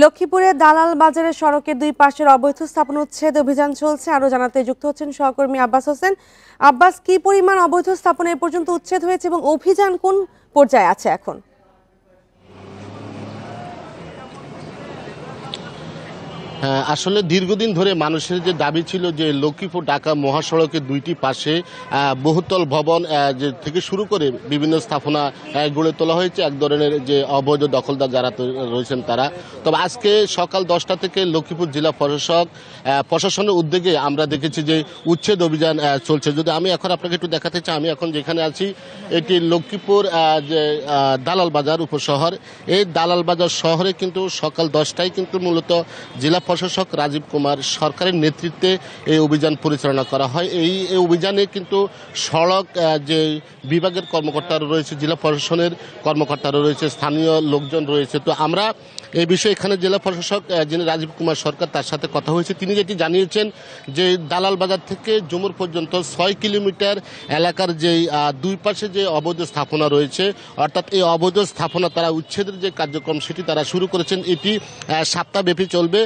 লক্ষ্মীপুরের দালাল বাজারের সড়কের দুই পাশের অবৈধ স্থাপনা উচ্ছেদ অভিযান চলছে। আরো জানাতে যুক্ত হচ্ছেন সহকর্মী আব্বাস হোসেন। আব্বাস, কি পরিমাণ অবৈধ স্থাপনা এ পর্যন্ত উচ্ছেদ হয়েছে এবং অভিযান কোন পর্যায়ে আছে এখন? আসলে দীর্ঘদিন ধরে মানুষের যে দাবি ছিল যে লক্ষ্মীপুর ঢাকা মহাসড়কের দুইটি পাশে বহুতল ভবন থেকে শুরু করে বিভিন্ন স্থাপনা গড়ে তোলা হয়েছে এক ধরনের যে অবৈধ দখলদার যারা রয়েছেন তারা। তবে আজকে সকাল 10টা থেকে লক্ষ্মীপুর জেলা প্রশাসনের উদ্যোগে আমরা দেখেছি যে উচ্ছেদ অভিযান চলছে। যদি আমি এখন আপনাকে একটু দেখাতে চাই, আমি এখন যেখানে আছি এটি লক্ষ্মীপুর যে দালাল বাজার উপশহর। এই দালাল বাজার শহরে কিন্তু সকাল 10টায় কিন্তু মূলত জেলা প্রশাসক রাজীব কুমার সরকারের নেতৃত্বে এই অভিযান পরিচালনা করা হয়। এই অভিযানে কিন্তু সড়ক যে বিভাগের কর্মকর্তারা রয়েছে, জেলা প্রশাসনের কর্মকর্তারা রয়েছে, স্থানীয় লোকজন রয়েছে। তো আমরা এই বিষয়ে এখানে জেলা প্রশাসক যিনি রাজীব কুমার সরকার, তার সাথে কথা হয়েছে। তিনি যেটি জানিয়েছেন যে দালাল বাজার থেকে জুমুর পর্যন্ত 6 কিলোমিটার এলাকার যে দুই পাশে যে অবৈধ স্থাপনা রয়েছে, অর্থাৎ এই অবৈধ স্থাপনা তারা উচ্ছেদের যে কার্যক্রম সেটি তারা শুরু করেছেন। এটি সপ্তাহব্যাপী চলবে।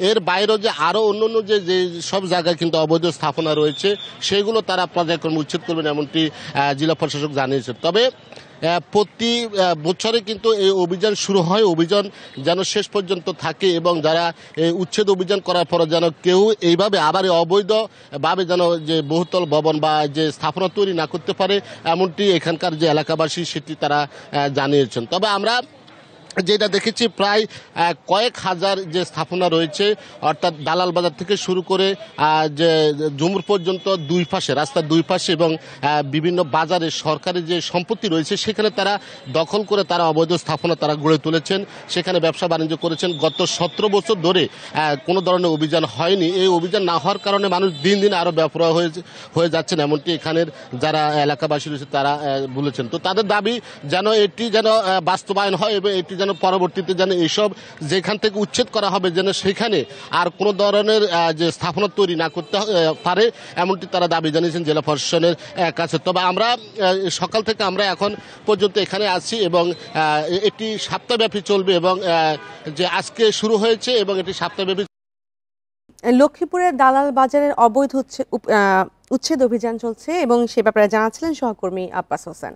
এর বাইরেও যে আরও অন্যান্য যে সব জায়গায় কিন্তু অবৈধ স্থাপনা রয়েছে সেগুলো তারা পর্যায়ক্রমে উচ্ছেদ করবেন, এমনটি জেলা প্রশাসক জানিয়েছেন। তবে প্রতি বছরে কিন্তু এই অভিযান শুরু হয়, অভিযান যেন শেষ পর্যন্ত থাকে এবং যারা এই উচ্ছেদ অভিযান করার পর যেন কেউ এইভাবে আবার অবৈধভাবে যেন যে বহুতল ভবন বা যে স্থাপনা তৈরি না করতে পারে, এমনটি এখানকার যে এলাকাবাসী সেটি তারা জানিয়েছেন। তবে আমরা যেটা দেখেছি প্রায় কয়েক হাজার যে স্থাপনা রয়েছে, অর্থাৎ দালাল বাজার থেকে শুরু করে যে জুমুর পর্যন্ত দুই পাশে, রাস্তার দুই পাশে এবং বিভিন্ন বাজারে সরকারি যে সম্পত্তি রয়েছে সেখানে তারা দখল করে তারা অবৈধ স্থাপনা তারা গড়ে তুলেছেন, সেখানে ব্যবসা বাণিজ্য করেছেন। গত 17 বছর ধরে কোনো ধরনের অভিযান হয়নি। এই অভিযান না হওয়ার কারণে মানুষ দিন দিন আরও বেপরোয়া হয়ে যাচ্ছেন, এমনটি এখানের যারা এলাকাবাসী রয়েছে তারা বলেছেন। তো তাদের দাবি যেন এটি যেন বাস্তবায়ন হয় এবং এটি যেন পরবর্তীতে যেন এইসব যেখান থেকে উচ্ছেদ করা হবে যেন সেখানে আর কোনো ধরনের যে স্থাপনা তৈরি না করতে পারে, এমনটি তারা দাবি জানিয়েছেন জেলা প্রশাসনের কাছে। তবে আমরা সকাল থেকে আমরা এখন পর্যন্ত এখানে আছি এবং এটি সপ্তাহব্যাপী চলবে এবং যে আজকে শুরু হয়েছে এবং এটি সপ্তাহব্যাপী। লক্ষ্মীপুরের দালাল বাজারের অবৈধ উচ্ছেদ অভিযান চলছে এবং সে ব্যাপারে জানাচ্ছিলেন সহকর্মী আব্বাস হোসেন।